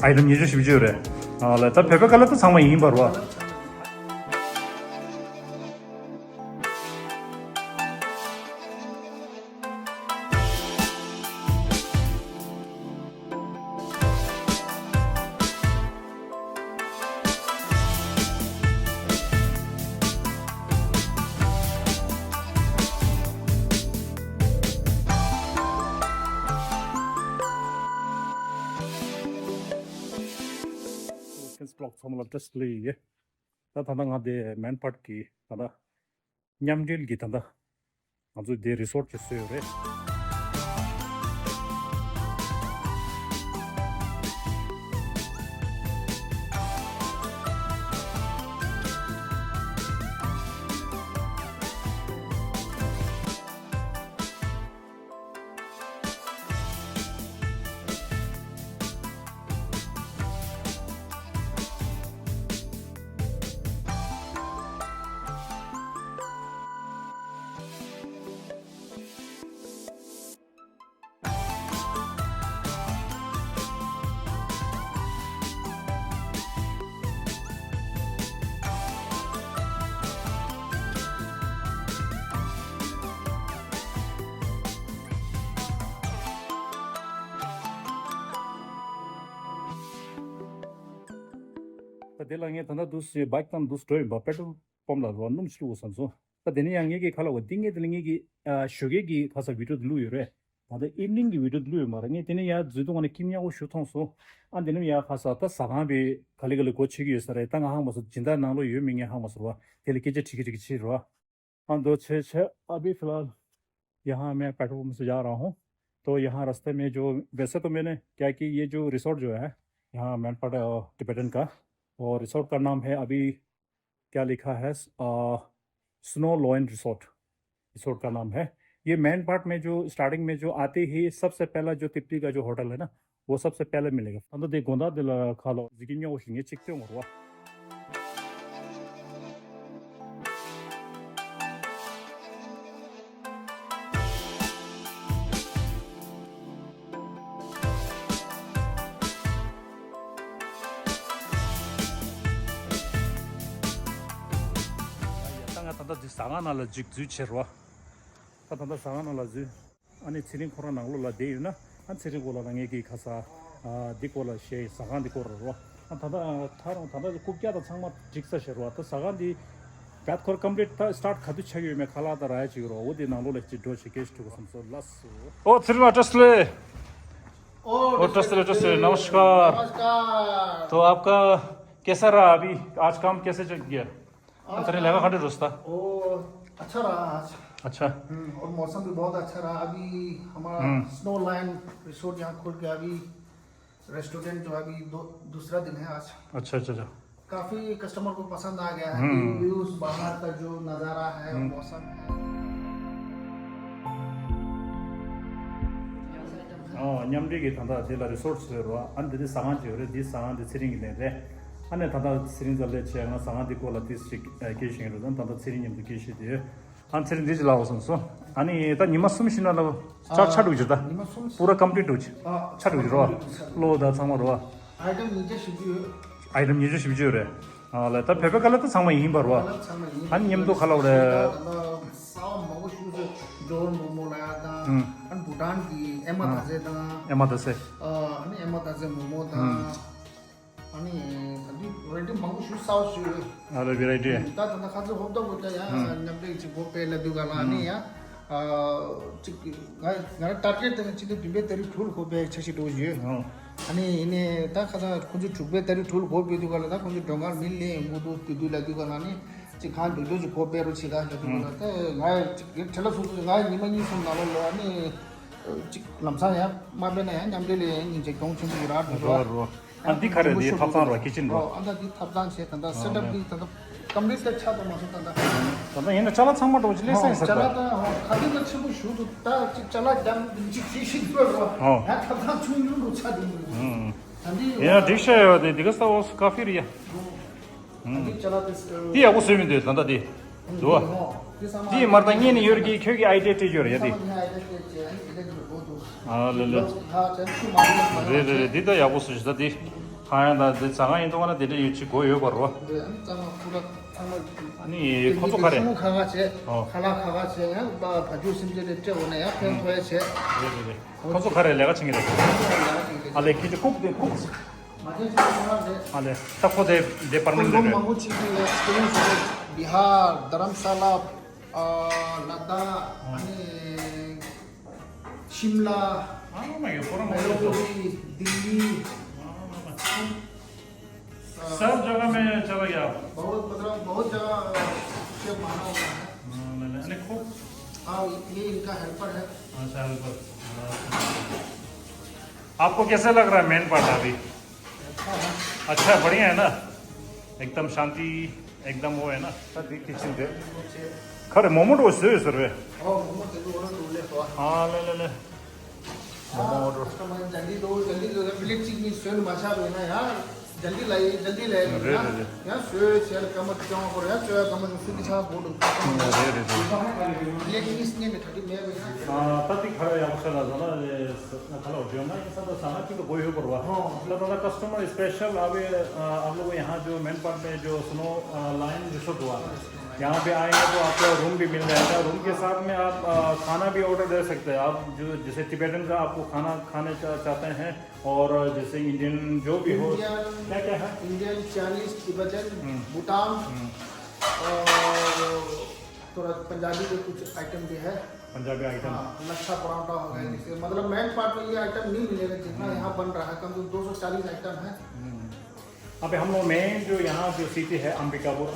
아이름 예주 십지요래. 나 페페 갈라도 상마 이긴 바로 와. 블록 formula display 다 단단하게 맨 파트기 다다 냠딜기 단다 아주 데 리소트 쓰요래 데랑에 단다 두스 바이크 탄 두스 토이 바페토 폼라 런놈 시고 선소 데니 양에게 칼라고 딩게 들링이기 쇼게기 가서 비디오 들루요래 다데 이브닝기 비디오 들루요 마랑에 데니 야 주동안에 김야고 쇼통소 안 데니 야 가서 다 사가비 칼리글 고치기 위해서래 땅 항모서 진다 나로 유명해 항모서와 텔레케제 치기치기 치로와 안도 छे अभी फिलहाल यहाँ मैं पेट्रोल पंप से जा रहा हूँ तो यहाँ रास्ते में जो वैसे तो मैंने क्या कि ये जो रिसोर्ट जो है यहाँ मैनपाट टिबेटन का और रिसोर्ट का नाम है अभी क्या लिखा है स्नो लॉयन रिसोर्ट का नाम है ये मेन पार्ट में जो स्टार्टिंग में जो आते ही सबसे पहला जो तिप्पी का जो होटल है ना वो सबसे पहले मिलेगा अंदर दे गोंदा दिल खा लो जिगिन्या ओशिंगे चिकते होंगे tanda sangana la jik zu cherwa tanda sangana la zu ani chiring khora nanglo la de na an chiring gola nange ki khasa dikola she sagan dikorwa tanda tanda kukya da changma jiksa sherwa ta sagan di gat khor complete start khadu chagi me khala da raya chigro odi nanglo la chi do chikesh to samso las o chirma tasle ओ टस्ले नमस्कार तो आपका कैसा रहा अभी आज काम कैसे चल गया तेरे लगा खड़े दोस्ता ओ अच्छा रहा आज अच्छा और मौसम भी बहुत अच्छा रहा अभी हमारा स्नो लाइन रिसोर्ट यहाँ खुल गया अभी रेस्टोरेंट जो अभी दूसरा दिन है आज अच्छा अच्छा अच्छा काफी कस्टमर को पसंद आ गया है व्यूज बाहर का जो नज़ारा है मौसम है 냠리기 탄다 제라 리소르스로 안데 상한지요 디 상한데 치링이네 안에 탄다 치링절레 체나 상한디 콜라 디스트릭 계시기로 탄다 치링님도 계시디 한 치링 디지라고 선수 아니 일단 니마 숨쉬나로 차차도 주다 पूरा कंप्लीट हो 차도 주로 로다 상마로 아이템 니제 십지요래 라 페페 갈라도 상마 이긴 바로 한 님도 갈라오래 जोर मोमो लाया था अन भूटान की एमताजे था अनि एमताजे मोमो था अनि अभी वैरायटी मंगू शू साउ शू अरे वैरायटी है ता ता खाजो होता होता या नबे चिपो पे लदु गाला नि या चिक गाय टारगेट ते चिदे बिबे तरी ठूल को बे छछि दोजी अनि इने ता खाजा कुजु ठुबे तरी ठूल को बे दु गाला ता कुजु डोंगार मिलले मुदु तिदु लदु गाला नि चिखान बिदु जो को पेरो छिगा लदु गाला ता गाय ठला सु गाय निमनि सु नालो अनि चिक लमसा या माबे ने नमले नि जे कों छु गुरा रो 안디 카레디 탑산 로 키친 로 안다 디 탑산 세 탄다 세트업 디 탄다 कंप्लीट अच्छा तो मौसम था तब ये चला संग मत उजले से सब चला था खाली तो छबु शुरू ता चला दम जी पर है था चुन लो अच्छा दिन ये डिश है दिगस्ता वो काफी रिया चला दी अब स्विमिंग दे तंदा दी दो दी मरदा ये नहीं योर की क्योंकि आईडी टे जोर यदि ले ले दी तो या वो सुझता दी 하얀다 내 상하이 동안에 되게 일찍 고요 걸어. 네, 짱아 풀어 짱아 아니 콘소카레. 무 강아지 어. 칼라 강아지야 바 바주 심지에 때 오네야 그냥 토야체 네네네. 콘소카레 내가 챙기래. 알레 키즈 콕 맞아 지금 알레 타코 데 파르는 Kondom 데. mangu chiki experience Bihar, Dharamsala, Ladakh, ani Shimla, 아, 막 이거 보라 먹어. Maiduguri, Delhi, सब जगह में चला गया। बहुत मतलब बहुत जगह से माना हुआ है। मैंने अने खूब हाँ ये इनका हेल्पर है। अच्छा हेल्पर। आपको कैसा लग रहा है मेन पार्ट अभी? अच्छा बढ़िया है ना एकदम शांति एकदम वो है ना किचन दे खरे मोमो रोस्ट है सर वे और मोमो तेलु और डोले तो हाँ ले मोमो रोस्ट जल्दी दो प्लेट चिकनी स्वेल मचा दो ना यार जल्दी ले यार स्वेल सेल कमर क्यों करो यार स्वेल कमर सुखी छा बोल प्लेट चिकनी में 30 में ताती खरे यहाँ से लाजना ये खाला हो ना ये सब साना की तो कोई हो करवा मतलब कस्टमर स्पेशल अभी आप लोग यहाँ जो मेन पार्ट में जो स्नो लाइन रिसोर्ट हुआ यहाँ पे आएंगे तो आपको रूम भी मिल जाएगा रूम के साथ में आप खाना भी ऑर्डर दे सकते हैं आप जो जैसे टिबेटन का आपको खाना खाने चाहते हैं और जैसे इंडियन जो भी हो क्या क्या है इंडियन चाइनीज तिब्बतन भूटान और थोड़ा पंजाबी के कुछ आइटम भी है पंजाबी आइटम लच्छा पराठा हो गया जैसे मतलब मेन पार्ट में ये आइटम नहीं मिलेगा जितना यहाँ बन रहा है कम से कम 240 आइटम है अभी हम लोग मेन जो यहाँ जो सिटी है अंबिकापुर से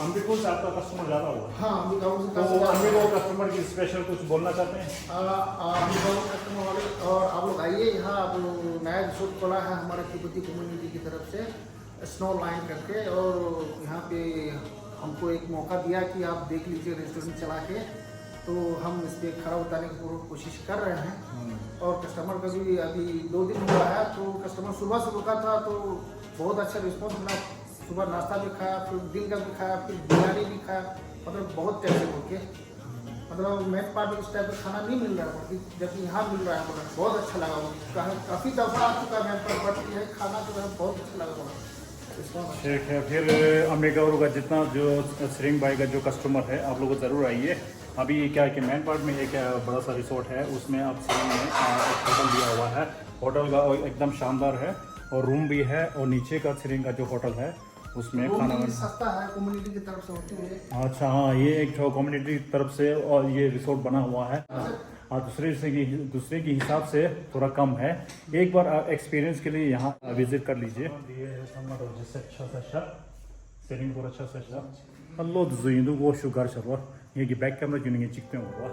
आपका कस्टमर ज़्यादा हुआ हाँ अंबिकापुर से तो अंबिकापुर कस्टमर की स्पेशल कुछ बोलना चाहते हैं अंबिकापुर कस्टमर वाले और आप लोग आइए यहाँ आप लोग नया रिसोर्ट खोला है हमारे तिब्बती कम्युनिटी की तरफ से स्नो लाइन करके और यहाँ पे हमको एक मौका दिया कि आप देख लीजिए रेस्टोरेंट चला के तो हम इस पर खरा उतारने की पूरी कोशिश कर रहे हैं और कस्टमर का भी अभी 2 दिन हुआ है तो कस्टमर सुबह से रुका था तो बहुत अच्छा रिस्पॉन्स मिला सुबह नाश्ता भी खाया फिर दिन का भी खाया फिर बिरयानी भी खाया मतलब बहुत टेस्टी होके मतलब मेन पार्ट में इस टाइप का खाना नहीं मिल रहा है जबकि यहाँ मिल रहा है बहुत अच्छा लगा काफ़ी दफ़ा आ चुका है मेन पार्ट ये खाना जो है बहुत अच्छा लगा ठीक है फिर अंबिकापुर का जितना जो श्रिंग भाई का जो कस्टमर है आप लोग ज़रूर आइए अभी क्या है कि मेन पार्ट में एक बड़ा सा रिसोर्ट है उसमें आप श्रिंग में एक होटल दिया हुआ है होटल का एकदम शानदार है और रूम भी है और नीचे का श्रिंग का जो होटल है उसमें खाना सस्ता है कम्युनिटी की तरफ से होती है अच्छा हाँ ये एक कम्युनिटी की तरफ से और ये रिसोर्ट बना हुआ है और दूसरे के हिसाब से थोड़ा कम है एक बार एक्सपीरियंस के लिए यहाँ विजिट कर लीजिए ये बैक कैमरा क्यों नहीं चिकते होगा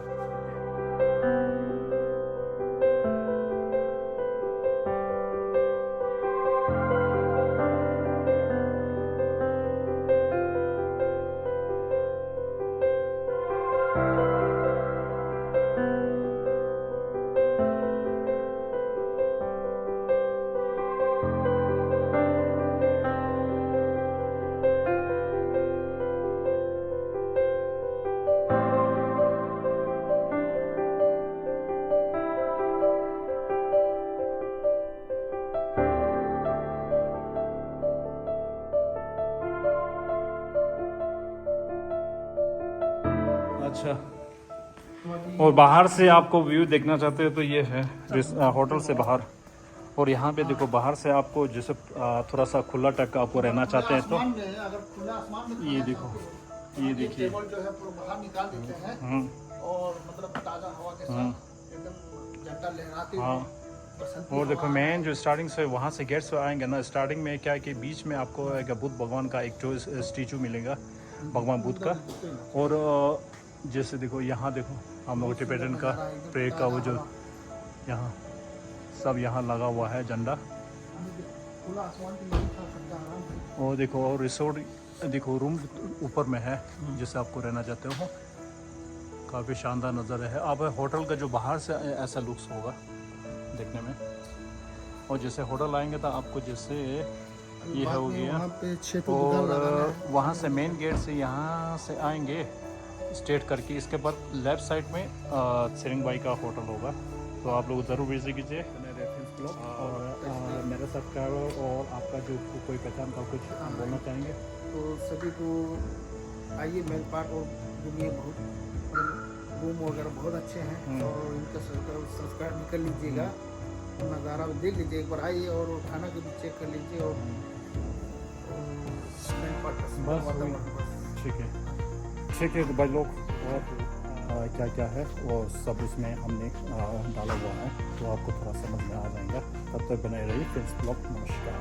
अच्छा और बाहर से आपको व्यू देखना चाहते हो तो ये है होटल से बाहर और यहाँ पे देखो बाहर से आपको जैसे थोड़ा सा खुला टक आपको रहना चाहते हैं तो अगर खुला आसमान में ये देखो ये देखिए टेबल जो है पूरा बाहर निकाल देते हैं और मतलब ताज़ा हवा के साथ एकदम झंडा लहराते हुए और देखो मेन जो स्टार्टिंग से वहाँ से गेट से आएंगे ना स्टार्टिंग में क्या है कि बीच में आपको एक बुद्ध भगवान का एक जो स्टैचू मिलेगा भगवान बुद्ध का और जैसे देखो यहाँ देखो हम लोग टिबेटन का प्रे का वो जो यहाँ सब यहाँ लगा हुआ है झंडा और देखो और रिसोर्ट देखो रूम ऊपर में है जैसे आपको रहना चाहते हो काफ़ी शानदार नज़ारा है अब होटल का जो बाहर से ऐसा लुक्स होगा देखने में और जैसे होटल आएंगे तो आपको जैसे ये हो गया और वहाँ से मेन गेट से यहाँ से आएंगे स्ट्रेट करके इसके बाद लेफ्ट साइड में श्रिंग भाई का होटल होगा तो आप लोग ज़रूर विजिट कीजिए और मेरा मेरे सब्सक्राइबर और आपका जो कोई पहचान का कुछ बोलना चाहेंगे? तो सभी को आइए मेल पार्क और घूमिए, बहुत रूम वगैरह बहुत अच्छे हैं और इनका सब्सक्राइब भी कर लीजिएगा, नज़ारा देख लीजिए एक बार, आइए और खाना को भी चेक कर लीजिए और मेल पार्क का सुंदर बस वातावरण बस। ठीक है तो भाई लोग, और क्या क्या है वो सब इसमें हमने डाला हुआ है, तो आपको थोड़ा समझ में आ जाएगा। तब तक बने रहिए फ्रेंड्स ब्लॉग। नमस्कार।